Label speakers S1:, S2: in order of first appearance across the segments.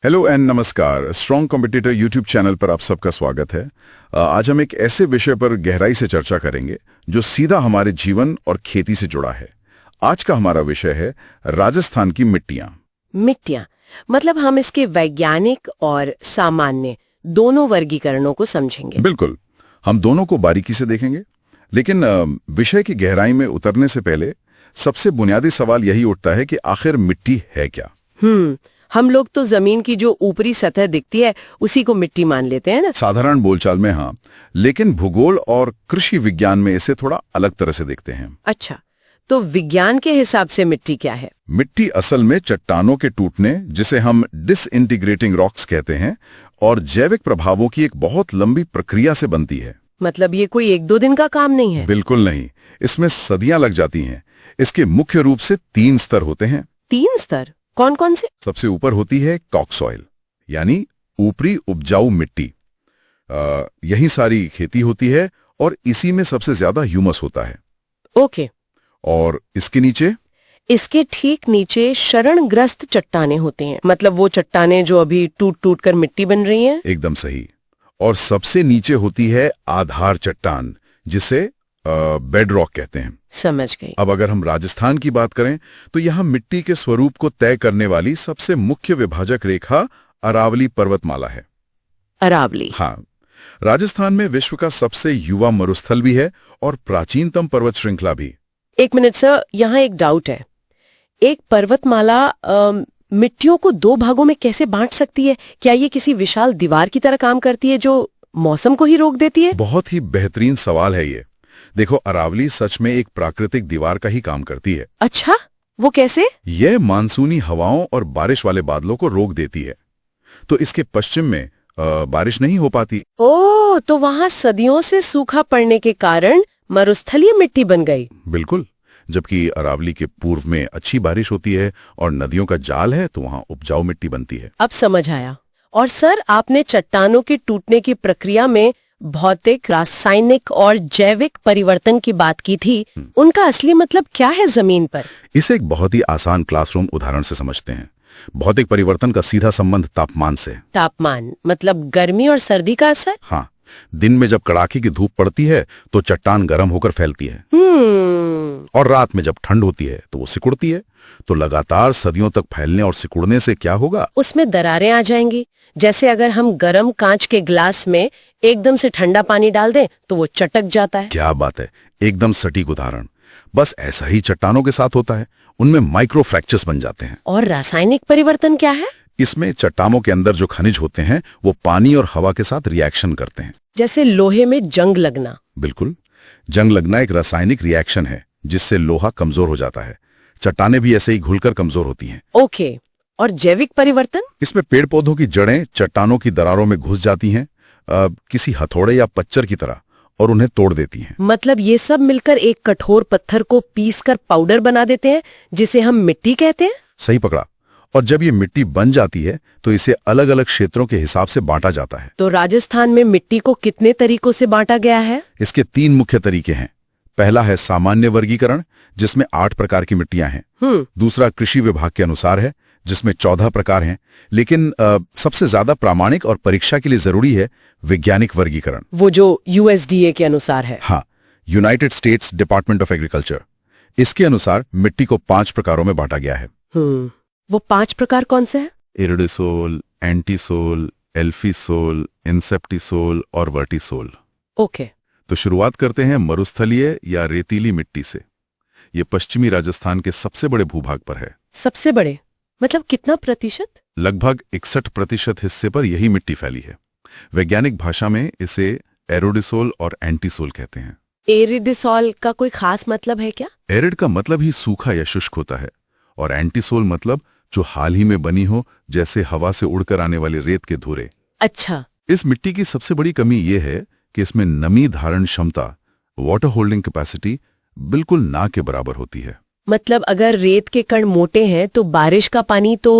S1: Hello and नमस्कार। Strong competitor YouTube channel पर आप सबका स्वागत है। आज हम एक ऐसे विषय पर गहराई से चर्चा करेंगे जो सीधा हमारे जीवन और खेती से जुड़ा है। आज का हमारा विषय है राजस्थान की मिट्टियां।
S2: मिट्टियां मतलब हम इसके वैज्ञानिक और सामान्य दोनों वर्गीकरणों को समझेंगे।
S1: बिल्कुल, हम दोनों को बारीकी से देखेंगे, लेकिन विषय की गहराई में उतरने से पहले सबसे बुनियादी सवाल यही उठता है कि आखिर मिट्टी है क्या।
S2: हम लोग तो जमीन की जो ऊपरी सतह दिखती है उसी को मिट्टी मान लेते हैं ना।
S1: साधारण बोलचाल में हाँ, लेकिन भूगोल और कृषि विज्ञान में इसे थोड़ा अलग तरह से देखते हैं।
S2: अच्छा, तो विज्ञान के हिसाब से मिट्टी क्या है?
S1: मिट्टी असल में चट्टानों के टूटने, जिसे हम डिसइंटीग्रेटिंग रॉक्स कहते हैं, और जैविक प्रभावों की एक बहुत लंबी प्रक्रिया से बनती है।
S2: मतलब ये कोई एक दो दिन का काम नहीं है?
S1: बिल्कुल नहीं, इसमें सदियां लग जाती हैं। इसके मुख्य रूप से 3 स्तर होते हैं।
S2: 3 स्तर? कौन कौन से?
S1: सबसे ऊपर होती है टॉप सॉइल, यानी ऊपरी उपजाऊ मिट्टी। यही सारी खेती होती है और इसी में सबसे ज्यादा ह्यूमस होता है।
S2: ओके।
S1: और इसके नीचे?
S2: इसके ठीक नीचे शरणग्रस्त चट्टाने होते हैं, मतलब वो चट्टाने जो अभी टूट टूट कर मिट्टी बन रही हैं।
S1: एकदम सही। और सबसे नीचे होती है आधार चट्टान, जिसे बेड रॉक कहते हैं।
S2: समझ गई।
S1: अब अगर हम राजस्थान की बात करें तो यहाँ मिट्टी के स्वरूप को तय करने वाली सबसे मुख्य विभाजक रेखा अरावली पर्वतमाला है।
S2: अरावली?
S1: हाँ, राजस्थान में विश्व का सबसे युवा मरुस्थल भी है और प्राचीनतम पर्वत श्रृंखला भी।
S2: एक मिनट सर, यहाँ एक डाउट है। एक पर्वतमाला मिट्टियों को 2 भागों में कैसे बांट सकती है? क्या ये किसी विशाल दीवार की तरह काम करती है जो मौसम को ही रोक देती है?
S1: बहुत ही बेहतरीन सवाल है ये। देखो, अरावली सच में एक प्राकृतिक दीवार का ही काम करती है।
S2: अच्छा, वो कैसे?
S1: यह मानसूनी हवाओं और बारिश वाले बादलों को रोक देती है, तो इसके पश्चिम में बारिश नहीं हो पाती।
S2: ओह, तो वहाँ सदियों से सूखा पड़ने के कारण मरुस्थलीय मिट्टी बन गई।
S1: बिल्कुल, जबकि अरावली के पूर्व में अच्छी बारिश होती है और नदियों का जाल है, तो वहाँ उपजाऊ मिट्टी बनती है।
S2: अब समझ आया। और सर, आपने चट्टानों के टूटने की प्रक्रिया में भौतिक, रासायनिक और जैविक परिवर्तन की बात की थी। उनका असली मतलब क्या है जमीन पर?
S1: इसे एक बहुत ही आसान क्लासरूम उदाहरण से समझते हैं। भौतिक परिवर्तन का सीधा संबंध तापमान से।
S2: तापमान मतलब गर्मी और सर्दी का असर?
S1: हाँ, दिन में जब कड़ाके की धूप पड़ती है तो चट्टान गर्म होकर फैलती है, और रात में जब ठंड होती है तो वो सिकुड़ती है। तो लगातार सदियों तक फैलने और सिकुड़ने से क्या होगा?
S2: उसमें दरारें आ जाएंगी। जैसे अगर हम गर्म कांच के ग्लास में एकदम से ठंडा पानी डाल दें तो वो चटक जाता है।
S1: क्या बात है, एकदम सटीक उदाहरण। बस ऐसा ही चट्टानों के साथ होता है, उनमें माइक्रो फ्रैक्चर्स बन जाते हैं।
S2: और रासायनिक परिवर्तन क्या है?
S1: इसमें चट्टानों के अंदर जो खनिज होते हैं वो पानी और हवा के साथ रिएक्शन करते हैं।
S2: जैसे लोहे में जंग लगना?
S1: बिल्कुल, जंग लगना एक रासायनिक रिएक्शन है जिससे लोहा कमजोर हो जाता है। चट्टानें भी ऐसे ही घुलकर कमजोर होती हैं।
S2: ओके। और जैविक परिवर्तन?
S1: इसमें पेड़ पौधों की जड़ें चट्टानों की दरारों में घुस जाती हैं, किसी हथौड़े या पच्चर की तरह, और उन्हें तोड़ देती हैं।
S2: मतलब ये सब मिलकर एक कठोर पत्थर को पीसकर पाउडर बना देते हैं, जिसे हम मिट्टी कहते हैं।
S1: सही पकड़ा। और जब ये मिट्टी बन जाती है तो इसे अलग अलग क्षेत्रों के हिसाब से बांटा जाता है।
S2: तो राजस्थान में मिट्टी को कितने तरीकों से बांटा गया है?
S1: इसके 3 मुख्य तरीके हैं। पहला है सामान्य वर्गीकरण, जिसमें 8 प्रकार की मिट्टियां हैं। दूसरा कृषि विभाग के अनुसार है, जिसमें 14 प्रकार हैं। लेकिन सबसे ज्यादा प्रामाणिक और परीक्षा के लिए जरूरी है वैज्ञानिक वर्गीकरण,
S2: वो जो USDA के अनुसार है।
S1: हाँ, United states department of agriculture. इसके अनुसार मिट्टी को 5 प्रकारों में बांटा गया है।
S2: वो 5 प्रकार कौन से हैं?
S1: इरिडिसोल, एंटीसोल, एल्फीसोल, इंसेप्टिसोल और वर्टिसोल।
S2: ओके।
S1: तो शुरुआत करते हैं मरुस्थलीय या रेतीली मिट्टी से। ये पश्चिमी राजस्थान के सबसे बड़े भूभाग पर है।
S2: सबसे बड़े मतलब कितना प्रतिशत?
S1: लगभग 61% हिस्से पर यही मिट्टी फैली है। वैज्ञानिक भाषा में इसे एरोडिसोल और एंटीसोल कहते हैं।
S2: एरिडिसोल का कोई खास मतलब है क्या?
S1: एरिड का मतलब ही सूखा या शुष्क होता है, और एंटीसोल मतलब जो हाल ही में बनी हो, जैसे हवा से उड़कर आने वाले रेत के धुरे।
S2: अच्छा।
S1: इस मिट्टी की सबसे बड़ी कमी यह है कि इसमें नमी धारण क्षमता, वाटर होल्डिंग कैपेसिटी, बिल्कुल ना के बराबर होती है।
S2: मतलब अगर रेत के कण मोटे हैं तो बारिश का पानी तो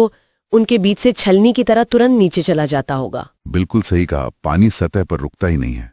S2: उनके बीच से छलनी की तरह तुरंत नीचे चला जाता होगा।
S1: बिल्कुल सही कहा, पानी सतह पर रुकता ही नहीं है।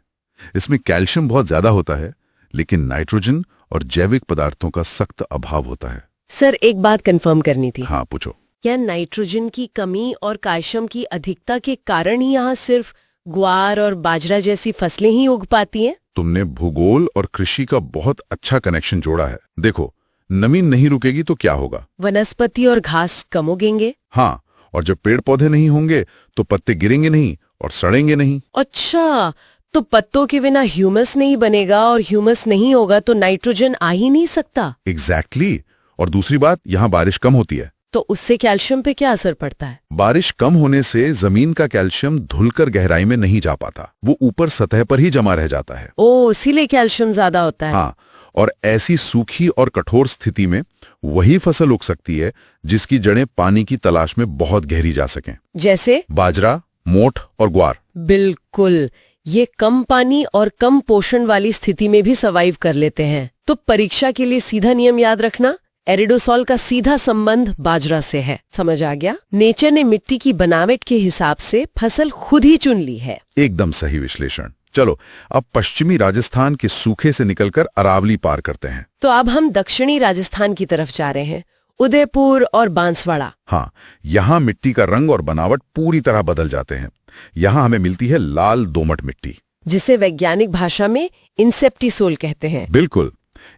S1: इसमें कैल्शियम बहुत ज्यादा होता है, लेकिन नाइट्रोजन और जैविक पदार्थों का सख्त अभाव होता है।
S2: सर, एक बात कंफर्म करनी थी।
S1: हाँ, पूछो।
S2: क्या नाइट्रोजन की कमी और कैल्शियम की अधिकता के कारण ही यहाँ सिर्फ ग्वार और बाजरा जैसी फसलें ही उग पाती हैं?
S1: तुमने भूगोल और कृषि का बहुत अच्छा कनेक्शन जोड़ा है। देखो, नमी नहीं रुकेगी तो क्या होगा?
S2: वनस्पति और घास कम उगेंगे।
S1: हाँ, और जब पेड़ पौधे नहीं होंगे तो पत्ते गिरेंगे नहीं और सड़ेंगे नहीं।
S2: अच्छा, तो पत्तों के बिना ह्यूमस नहीं बनेगा और ह्यूमस नहीं होगा तो नाइट्रोजन आ ही नहीं सकता।
S1: एग्जैक्टली। और दूसरी बात, यहाँ बारिश कम होती है
S2: तो उससे कैल्शियम पे क्या असर पड़ता है?
S1: बारिश कम होने से जमीन का कैल्शियम धुलकर गहराई में नहीं जा पाता, वो ऊपर सतह पर ही जमा रह जाता है।
S2: ओ, इसीलिए कैल्शियम ज्यादा होता है।
S1: हाँ, और ऐसी सूखी और कठोर स्थिति में वही फसल उग सकती है जिसकी जड़ें पानी की तलाश में बहुत गहरी जा सकें।
S2: जैसे
S1: बाजरा, मोठ और ग्वार।
S2: बिल्कुल, ये कम पानी और कम पोषण वाली स्थिति में भी सर्वाइव कर लेते हैं। तो परीक्षा के लिए सीधा नियम याद रखना, एरिडोसॉल का सीधा संबंध बाजरा से है। समझ आ गया? नेचर ने मिट्टी की बनावट के हिसाब से फसल खुद ही चुन ली है।
S1: एकदम सही विश्लेषण। चलो, अब पश्चिमी राजस्थान के सूखे से निकलकर अरावली पार करते हैं।
S2: तो अब हम दक्षिणी राजस्थान की तरफ जा रहे हैं, उदयपुर और बांसवाड़ा।
S1: हाँ, यहाँ मिट्टी का रंग और बनावट पूरी तरह बदल जाते हैं। यहाँ हमें मिलती है लाल दोमट मिट्टी,
S2: जिसे वैज्ञानिक भाषा में इंसेप्टिसोल कहते हैं।
S1: बिल्कुल।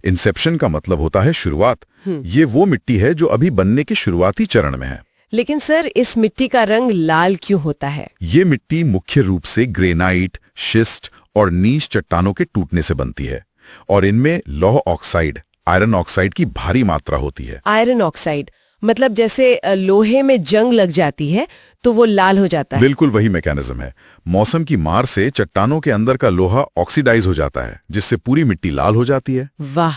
S1: इंसेप्शन का मतलब होता है शुरुआत। ये वो मिट्टी है जो अभी बनने के शुरुआती चरण में है।
S2: लेकिन सर, इस मिट्टी का रंग लाल क्यों होता है?
S1: ये मिट्टी मुख्य रूप से ग्रेनाइट, शिस्ट और नीच चट्टानों के टूटने से बनती है, और इनमें लौह ऑक्साइड, आयरन ऑक्साइड की भारी मात्रा होती है।
S2: आयरन ऑक्साइड मतलब जैसे लोहे में जंग लग जाती है तो वो लाल हो जाता है।
S1: बिल्कुल वही मैकेनिज्म है। मौसम की मार से चट्टानों के अंदर का लोहा ऑक्सीडाइज हो जाता है, जिससे पूरी मिट्टी लाल हो जाती है।
S2: वाह!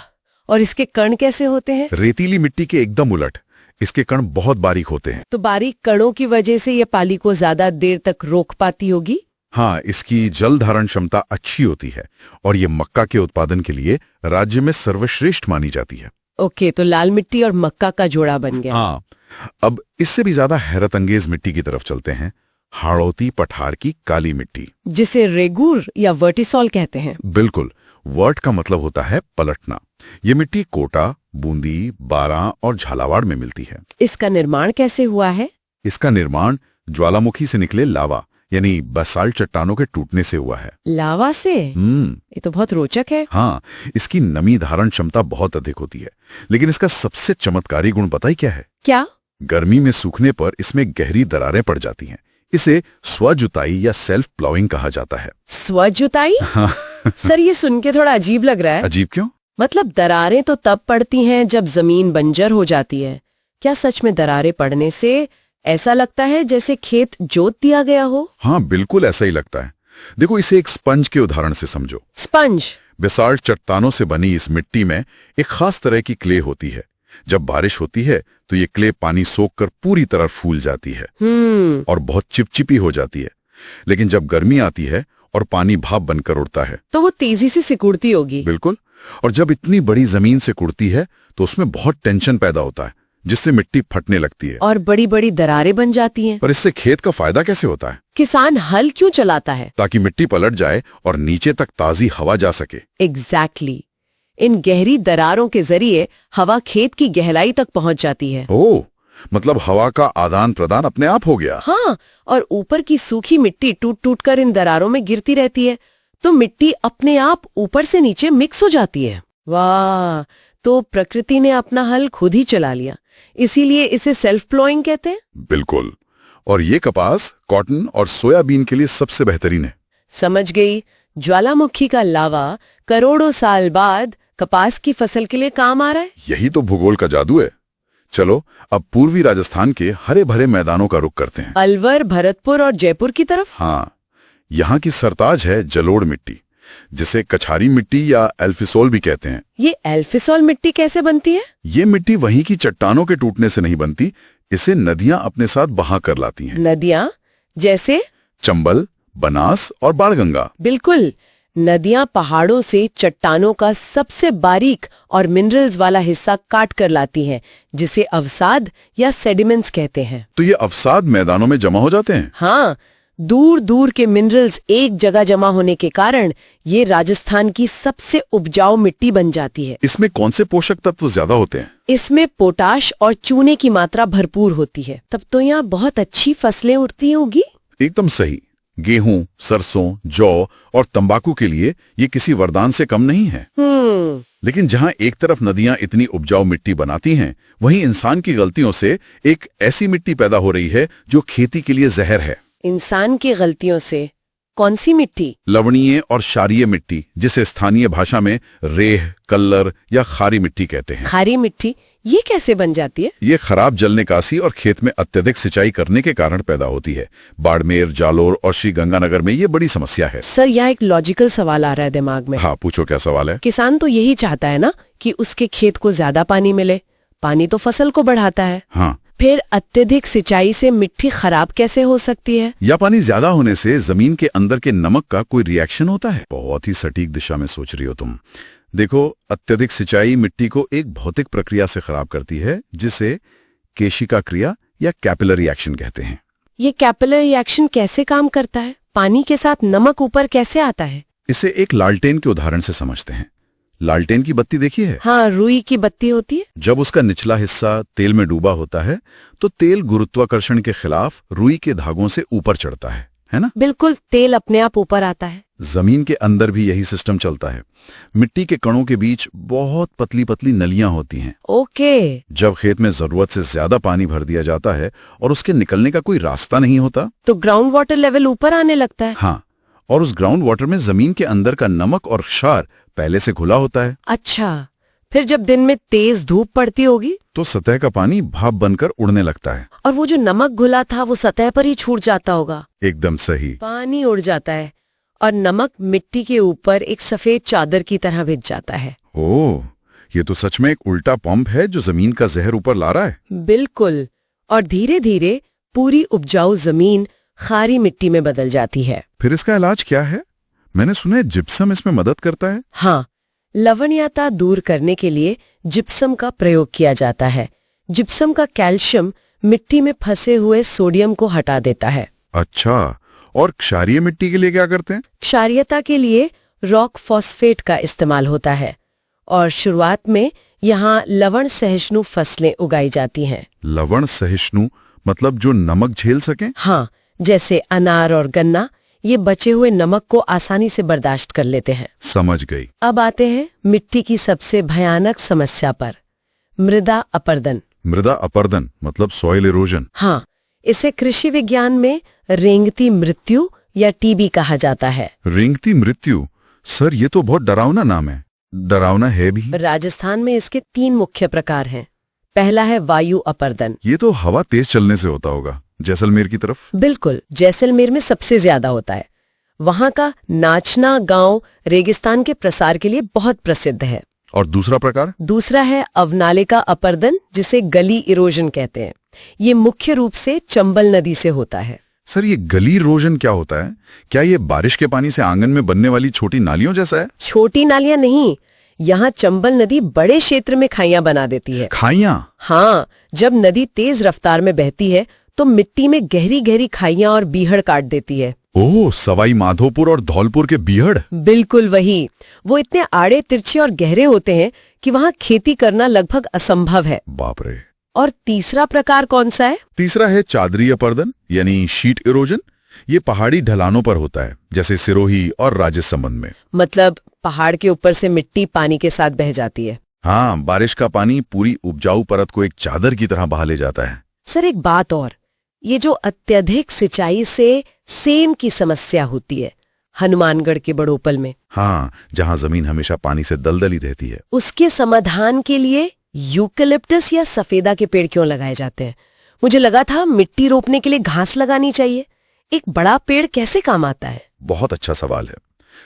S2: और इसके कण कैसे होते हैं?
S1: रेतीली मिट्टी के एकदम उलट, इसके कण बहुत बारीक होते हैं।
S2: तो बारीक कणों की वजह से ये पाली को ज्यादा देर तक रोक पाती होगी।
S1: हाँ, इसकी जल धारण क्षमता अच्छी होती है और ये मक्का के उत्पादन के लिए राज्य में सर्वश्रेष्ठ मानी जाती है।
S2: ओके, तो लाल मिट्टी और मक्का का जोड़ा बन गया।
S1: हाँ, अब इससे भी ज्यादा हैरत अंगेज मिट्टी की तरफ चलते हैं, हाड़ौती पठार की काली मिट्टी,
S2: जिसे रेगूर या वर्टिसॉल कहते हैं।
S1: बिल्कुल। वर्ट का मतलब होता है पलटना। ये मिट्टी कोटा, बूंदी, बारां और झालावाड़ में मिलती है।
S2: इसका निर्माण कैसे हुआ है?
S1: इसका निर्माण ज्वालामुखी से निकले लावा यानी बसाल्ट चट्टानों के टूटने से हुआ है।
S2: लावा से? ये तो बहुत रोचक है।
S1: हाँ, इसकी नमी धारण क्षमता बहुत अधिक होती है, लेकिन इसका सबसे चमत्कारी गुण पता ही क्या है?
S2: क्या?
S1: गर्मी में सूखने पर इसमें गहरी दरारें पड़ जाती हैं। इसे स्वजुताई या सेल्फ प्लाउइंग कहा जाता है।
S2: स्वजुताई? सर, ये सुन के थोड़ा अजीब लग रहा है।
S1: अजीब क्यों?
S2: मतलब दरारें तो तब पड़ती हैं जब जमीन बंजर हो जाती है। क्या सच में दरारें पड़ने से ऐसा लगता है जैसे खेत जोत दिया गया हो?
S1: हाँ, बिल्कुल ऐसा ही लगता है। देखो, इसे एक स्पंज के उदाहरण से समझो।
S2: स्पंज?
S1: बेसाल्ट चट्टानों से बनी इस मिट्टी में एक खास तरह की क्ले होती है। जब बारिश होती है तो ये क्ले पानी सोखकर पूरी तरह फूल जाती है और बहुत चिपचिपी हो जाती है। लेकिन जब गर्मी आती है और पानी भाप बनकर उड़ता है
S2: तो वो तेजी से सिकुड़ती होगी।
S1: बिल्कुल। और जब इतनी बड़ी जमीन से कुड़ती है तो उसमें बहुत टेंशन पैदा होता है, जिससे मिट्टी फटने लगती है
S2: और बड़ी बड़ी दरारें बन जाती हैं।
S1: पर इससे खेत का फायदा कैसे होता है?
S2: किसान हल क्यों चलाता है?
S1: ताकि मिट्टी पलट जाए और नीचे तक ताजी हवा जा सके।
S2: एग्जैक्टली। इन गहरी दरारों के जरिए हवा खेत की गहराई तक पहुंच जाती है।
S1: ओह, मतलब हवा का आदान प्रदान अपने आप हो गया।
S2: हाँ, और ऊपर की सूखी मिट्टी टूट टूट कर इन दरारों में गिरती रहती है, तो मिट्टी अपने आप ऊपर से नीचे मिक्स हो जाती है। वाह! तो प्रकृति ने अपना हल खुद ही चला लिया, इसीलिए इसे सेल्फ प्लॉइंग कहते हैं।
S1: बिल्कुल। और ये कपास, कॉटन और सोयाबीन के लिए सबसे बेहतरीन है।
S2: समझ गई। ज्वालामुखी का लावा करोड़ों साल बाद कपास की फसल के लिए काम आ रहा है।
S1: यही तो भूगोल का जादू है। चलो, अब पूर्वी राजस्थान के हरे भरे मैदानों का रुख करते हैं।
S2: अलवर, भरतपुर और जयपुर की तरफ।
S1: हाँ, यहाँ की सरताज है जलोढ़ मिट्टी, जिसे कछारी मिट्टी या एल्फिसोल भी कहते हैं।
S2: ये एल्फिसोल मिट्टी कैसे बनती है?
S1: ये मिट्टी वहीं की चट्टानों के टूटने से नहीं बनती, इसे नदियां अपने साथ बहा कर लाती हैं।
S2: नदियां? जैसे
S1: चंबल, बनास और बाणगंगा।
S2: बिल्कुल। नदियां पहाड़ों से चट्टानों का सबसे बारीक और मिनरल्स वाला हिस्सा काट कर लाती हैं, जिसे अवसाद या सेडिमेंट्स कहते हैं।
S1: तो ये अवसाद मैदानों में जमा हो जाते हैं?
S2: हाँ, दूर दूर के मिनरल्स एक जगह जमा होने के कारण ये राजस्थान की सबसे उपजाऊ मिट्टी बन जाती है।
S1: इसमें कौन से पोषक तत्व ज्यादा होते हैं?
S2: इसमें पोटाश और चूने की मात्रा भरपूर होती है। तब तो यहाँ बहुत अच्छी फसलें उगती होंगी।
S1: एकदम सही। गेहूं, सरसों, जौ और तंबाकू के लिए ये किसी वरदान से कम नहीं है। लेकिन जहां एक तरफ नदियां इतनी उपजाऊ मिट्टी बनाती हैं, वहीं इंसान की गलतियों से एक ऐसी मिट्टी पैदा हो रही है जो खेती के लिए जहर है।
S2: इंसान की गलतियों से कौन सी मिट्टी?
S1: लवणीय और क्षारीय मिट्टी, जिसे स्थानीय भाषा में रेह, कल्लर या खारी मिट्टी कहते हैं।
S2: खारी मिट्टी ये कैसे बन जाती है?
S1: ये खराब जल निकासी और खेत में अत्यधिक सिंचाई करने के कारण पैदा होती है। बाड़मेर, जालोर और श्री गंगानगर में ये बड़ी समस्या है।
S2: सर, यहाँ एक लॉजिकल सवाल आ रहा है दिमाग में।
S1: हाँ, पूछो, क्या सवाल है?
S2: किसान तो यही चाहता है ना कि उसके खेत को ज्यादा पानी मिले। पानी तो फसल को बढ़ाता है।
S1: हाँ,
S2: फिर अत्यधिक सिंचाई से मिट्टी खराब कैसे हो सकती है?
S1: या पानी ज्यादा होने से जमीन के अंदर के नमक का कोई रिएक्शन होता है? बहुत ही सटीक दिशा में सोच रही हो तुम। देखो, अत्यधिक सिंचाई मिट्टी को एक भौतिक प्रक्रिया से खराब करती है, जिसे केशिका क्रिया या कैपिलरी एक्शन कहते हैं।
S2: ये कैपिलरी एक्शन कैसे काम करता है? पानी के साथ नमक ऊपर कैसे आता है?
S1: इसे एक लालटेन के उदाहरण से समझते हैं। लालटेन की बत्ती देखी है?
S2: हाँ, रुई की बत्ती होती है।
S1: जब उसका निचला हिस्सा तेल में डूबा होता है तो तेल गुरुत्वाकर्षण के खिलाफ रुई के धागों से ऊपर चढ़ता है ना?
S2: बिल्कुल, तेल अपने आप ऊपर आता है।
S1: जमीन के अंदर भी यही सिस्टम चलता है। मिट्टी के कणों के बीच बहुत पतली पतली नलियां होती हैं।
S2: ओके।
S1: जब खेत में जरूरत से ज्यादा पानी भर दिया जाता है और उसके निकलने का कोई रास्ता नहीं होता,
S2: तो ग्राउंड वाटर लेवल ऊपर आने लगता है।
S1: हाँ, और उस ग्राउंड वाटर में जमीन के अंदर का नमक और क्षार पहले से घुला होता है।
S2: अच्छा, फिर जब दिन में तेज धूप पड़ती होगी
S1: तो सतह का पानी भाप बनकर उड़ने लगता है
S2: और वो जो नमक घुला था वो सतह पर ही छूट जाता होगा।
S1: एकदम सही।
S2: पानी उड़ जाता है और नमक मिट्टी के ऊपर एक सफेद चादर की तरह बिछ जाता है।
S1: ओह, ये तो सच में एक उल्टा पंप है जो जमीन का जहर ऊपर ला रहा है।
S2: बिल्कुल, और धीरे धीरे पूरी उपजाऊ जमीन खारी मिट्टी में बदल जाती है।
S1: फिर इसका इलाज क्या है? मैंने सुना है जिप्सम इसमें मदद करता है।
S2: हाँ, लवणीयता दूर करने के लिए जिप्सम का प्रयोग किया जाता है। जिप्सम का कैल्शियम मिट्टी में फंसे हुए सोडियम को हटा देता है।
S1: अच्छा, और क्षारीय मिट्टी के लिए क्या करते हैं?
S2: क्षारीयता के लिए रॉक फॉस्फेट का इस्तेमाल होता है और शुरुआत में यहाँ लवण सहिष्णु फसलें उगाई जाती हैं।
S1: लवण सहिष्णु मतलब जो नमक झेल सकें?
S2: हाँ, जैसे अनार और गन्ना, ये बचे हुए नमक को आसानी से बर्दाश्त कर लेते हैं।
S1: समझ गई।
S2: अब आते हैं मिट्टी की सबसे भयानक समस्या पर, मृदा अपरदन।
S1: मृदा अपरदन मतलब सॉइल इरोजन।
S2: हाँ, इसे कृषि विज्ञान में रेंगती मृत्यु या टीबी कहा जाता है।
S1: रेंगती मृत्यु? सर, ये तो बहुत डरावना नाम है। डरावना है भी।
S2: राजस्थान में इसके 3 मुख्य प्रकार हैं। पहला है वायु अपरदन।
S1: ये तो हवा तेज चलने से होता होगा, जैसलमेर की तरफ।
S2: बिल्कुल, जैसलमेर में सबसे ज्यादा होता है। वहाँ का नाचना गांव रेगिस्तान के प्रसार के लिए बहुत प्रसिद्ध है।
S1: और दूसरा प्रकार?
S2: दूसरा है अवनालिका अपरदन, जिसे गली इरोजन कहते हैं। ये मुख्य रूप से चंबल नदी से होता है।
S1: सर, ये गली इरोजन क्या होता है? क्या ये बारिश के पानी से आंगन में बनने वाली छोटी नालियों जैसा है?
S2: छोटी नालियां नहीं, यहाँ चंबल नदी बड़े क्षेत्र में खाइयां बना देती है।
S1: खाइयां?
S2: हाँ, जब नदी तेज रफ्तार में बहती है तो मिट्टी में गहरी गहरी खाइयां और बीहड़ काट देती है।
S1: ओह, सवाई माधोपुर और धौलपुर के बीहड़?
S2: बिल्कुल वही। वो इतने आड़े तिरछे और गहरे होते हैं कि वहाँ खेती करना लगभग असंभव है।
S1: बाप रे।
S2: और तीसरा प्रकार कौन सा है?
S1: तीसरा है चादरी अपरदन यानी शीट इरोजन। ये पहाड़ी ढलानों पर होता है, जैसे सिरोही और राजसमंद में।
S2: मतलब पहाड़ के ऊपर से मिट्टी पानी के साथ बह जाती है।
S1: हाँ, बारिश का पानी पूरी उपजाऊ परत को एक चादर की तरह बहा ले जाता है।
S2: सर, एक बात और, ये जो अत्यधिक सिंचाई से सेम की समस्या होती है हनुमानगढ़ के बड़ोपल में।
S1: हाँ, जहाँ जमीन हमेशा पानी से दलदली रहती है।
S2: उसके समाधान के लिए यूकेलिप्टस या सफेदा के पेड़ क्यों लगाए जाते हैं? मुझे लगा था मिट्टी रोपने के लिए घास लगानी चाहिए। एक बड़ा पेड़ कैसे काम आता है?
S1: बहुत अच्छा सवाल है।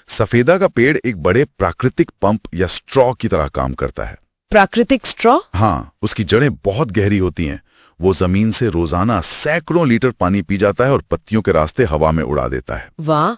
S1: सफेदा का पेड़ एक बड़े प्राकृतिक पंप या स्ट्रॉ की तरह काम करता है।
S2: प्राकृतिक स्ट्रॉ?
S1: हाँ, उसकी जड़ें बहुत गहरी होती हैं। वो जमीन से रोजाना सैकड़ों लीटर पानी पी जाता है और पत्तियों के रास्ते हवा में उड़ा देता है।
S2: वाह,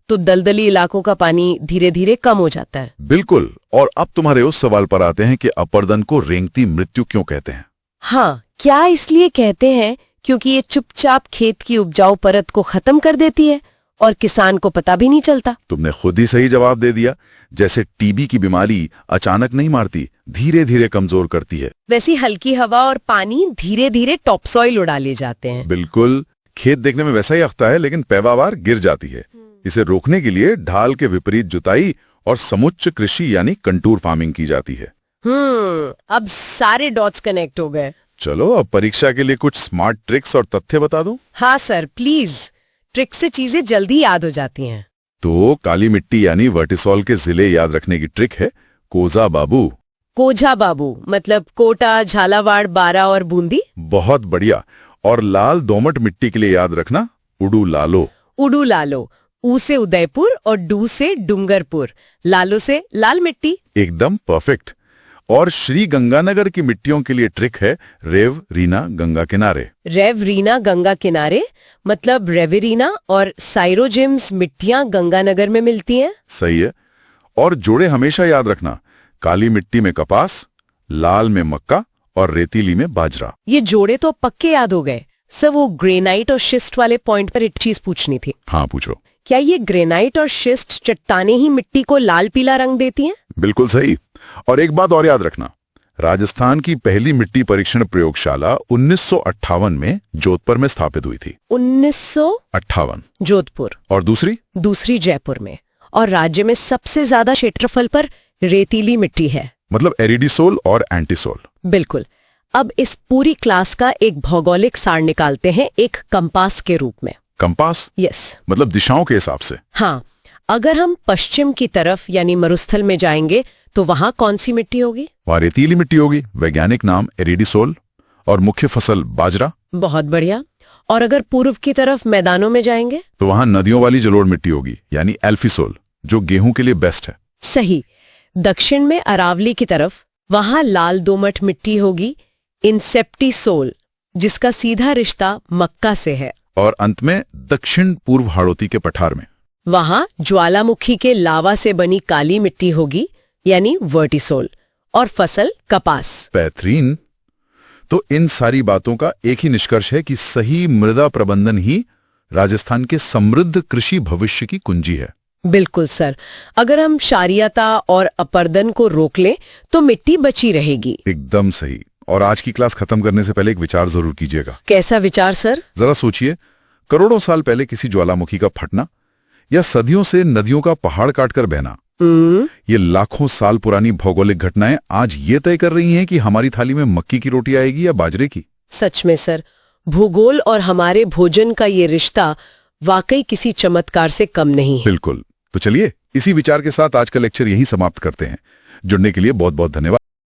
S2: तो दलदली इलाकों का पानी धीरे धीरे कम हो जाता है।
S1: बिल्कुल। और अब तुम्हारे उस सवाल पर आते हैं कि अपरदन को रेंगती मृत्यु क्यों कहते हैं।
S2: हाँ, क्या इसलिए कहते हैं क्योंकि ये चुपचाप खेत की उपजाऊ परत को खत्म कर देती है और किसान को पता भी नहीं चलता।
S1: तुमने खुद ही सही जवाब दे दिया। जैसे टीबी की बीमारी अचानक नहीं मारती, धीरे धीरे कमजोर करती है,
S2: वैसी हल्की हवा और पानी धीरे धीरे टॉपसॉइल उड़ा ले जाते हैं।
S1: बिल्कुल। खेत देखने में वैसा ही अख्ता है, लेकिन पैदावार गिर जाती है। इसे रोकने के लिए ढाल के विपरीत जुताई और समुच्च कृषि यानी कंटूर फार्मिंग की जाती है।
S2: अब सारे डॉट्स कनेक्ट हो गए।
S1: चलो अब परीक्षा के लिए कुछ स्मार्ट ट्रिक्स और तथ्य बता दूं।
S2: हाँ सर, प्लीज। ट्रिक से चीजें जल्दी याद हो जाती हैं।
S1: तो काली मिट्टी यानी वर्टिसॉल के जिले याद रखने की ट्रिक है कोजा बाबू।
S2: कोझा बाबू मतलब कोटा, झालावाड़, बारा और बूंदी।
S1: बहुत बढ़िया। और लाल दोमट मिट्टी के लिए याद रखना उडू लालो।
S2: उडू लालो, ऊ से उदयपुर और डू से डूंगरपुर, लालो से लाल मिट्टी।
S1: एकदम परफेक्ट। और श्री गंगानगर की मिट्टियों के लिए ट्रिक है रेव रीना गंगा किनारे।
S2: रेव रीना गंगा किनारे मतलब रेवेरीना और साइरोजिम्स मिट्टियां गंगानगर में मिलती हैं।
S1: सही है। और जोड़े हमेशा याद रखना, काली मिट्टी में कपास, लाल में मक्का और रेतीली में बाजरा।
S2: ये जोड़े तो पक्के याद हो गए। सर, वो ग्रेनाइट और शिस्ट वाले पॉइंट पर एक चीज पूछनी थी।
S1: हाँ पूछो।
S2: क्या ये ग्रेनाइट और शिस्ट चट्टाने ही मिट्टी को लाल पीला रंग देती हैं?
S1: बिल्कुल सही। और एक बात और याद रखना, राजस्थान की पहली मिट्टी परीक्षण प्रयोगशाला 1958 में जोधपुर में स्थापित हुई थी।
S2: 1958 जोधपुर।
S1: और दूसरी
S2: जयपुर में। और राज्य में सबसे ज्यादा क्षेत्रफल पर रेतीली मिट्टी है,
S1: मतलब एरिडीसोल और एंटीसोल।
S2: बिल्कुल। अब इस पूरी क्लास का एक भौगोलिक सार निकालते हैं एक कंपास के रूप में।
S1: कंपास?
S2: यस।
S1: मतलब दिशाओं के हिसाब से।
S2: हाँ, अगर हम पश्चिम की तरफ यानी मरुस्थल में जाएंगे तो वहां कौन सी मिट्टी होगी?
S1: वहां रेतीली मिट्टी होगी, वैज्ञानिक नाम एरिडीसोल, और मुख्य फसल बाजरा।
S2: बहुत बढ़िया। और अगर पूर्व की तरफ मैदानों में जाएंगे
S1: तो वहां नदियों वाली जलोढ़ मिट्टी होगी यानी एल्फिसोल, जो गेहूं के लिए बेस्ट है।
S2: सही। दक्षिण में अरावली की तरफ वहां लाल दोमट मिट्टी होगी इंसेप्टिसोल, जिसका सीधा रिश्ता मक्का से है।
S1: और अंत में दक्षिण पूर्व हाड़ौती के पठार में
S2: वहां ज्वालामुखी के लावा से बनी काली मिट्टी होगी यानी वर्टिसोल, और फसल कपास।
S1: बेहतरीन। तो इन सारी बातों का एक ही निष्कर्ष है कि सही मृदा प्रबंधन ही राजस्थान के समृद्ध कृषि भविष्य की कुंजी है।
S2: बिल्कुल सर। अगर हम क्षारीयता और अपर्दन को रोक लें तो मिट्टी बची रहेगी।
S1: एकदम सही। और आज की क्लास खत्म करने से पहले एक विचार जरूर कीजिएगा।
S2: कैसा विचार सर?
S1: जरा सोचिए, करोड़ों साल पहले किसी ज्वालामुखी का फटना या सदियों से नदियों का पहाड़ काटकर बहना, ये लाखों साल पुरानी भौगोलिक घटनाएं आज ये तय कर रही हैं कि हमारी थाली में मक्की की रोटी आएगी या बाजरे की।
S2: सच में सर, भूगोल और हमारे भोजन का ये रिश्ता वाकई किसी चमत्कार से कम नहीं है।
S1: बिल्कुल। तो चलिए इसी विचार के साथ आज का लेक्चर यहीं समाप्त करते हैं। जुड़ने के लिए बहुत बहुत धन्यवाद।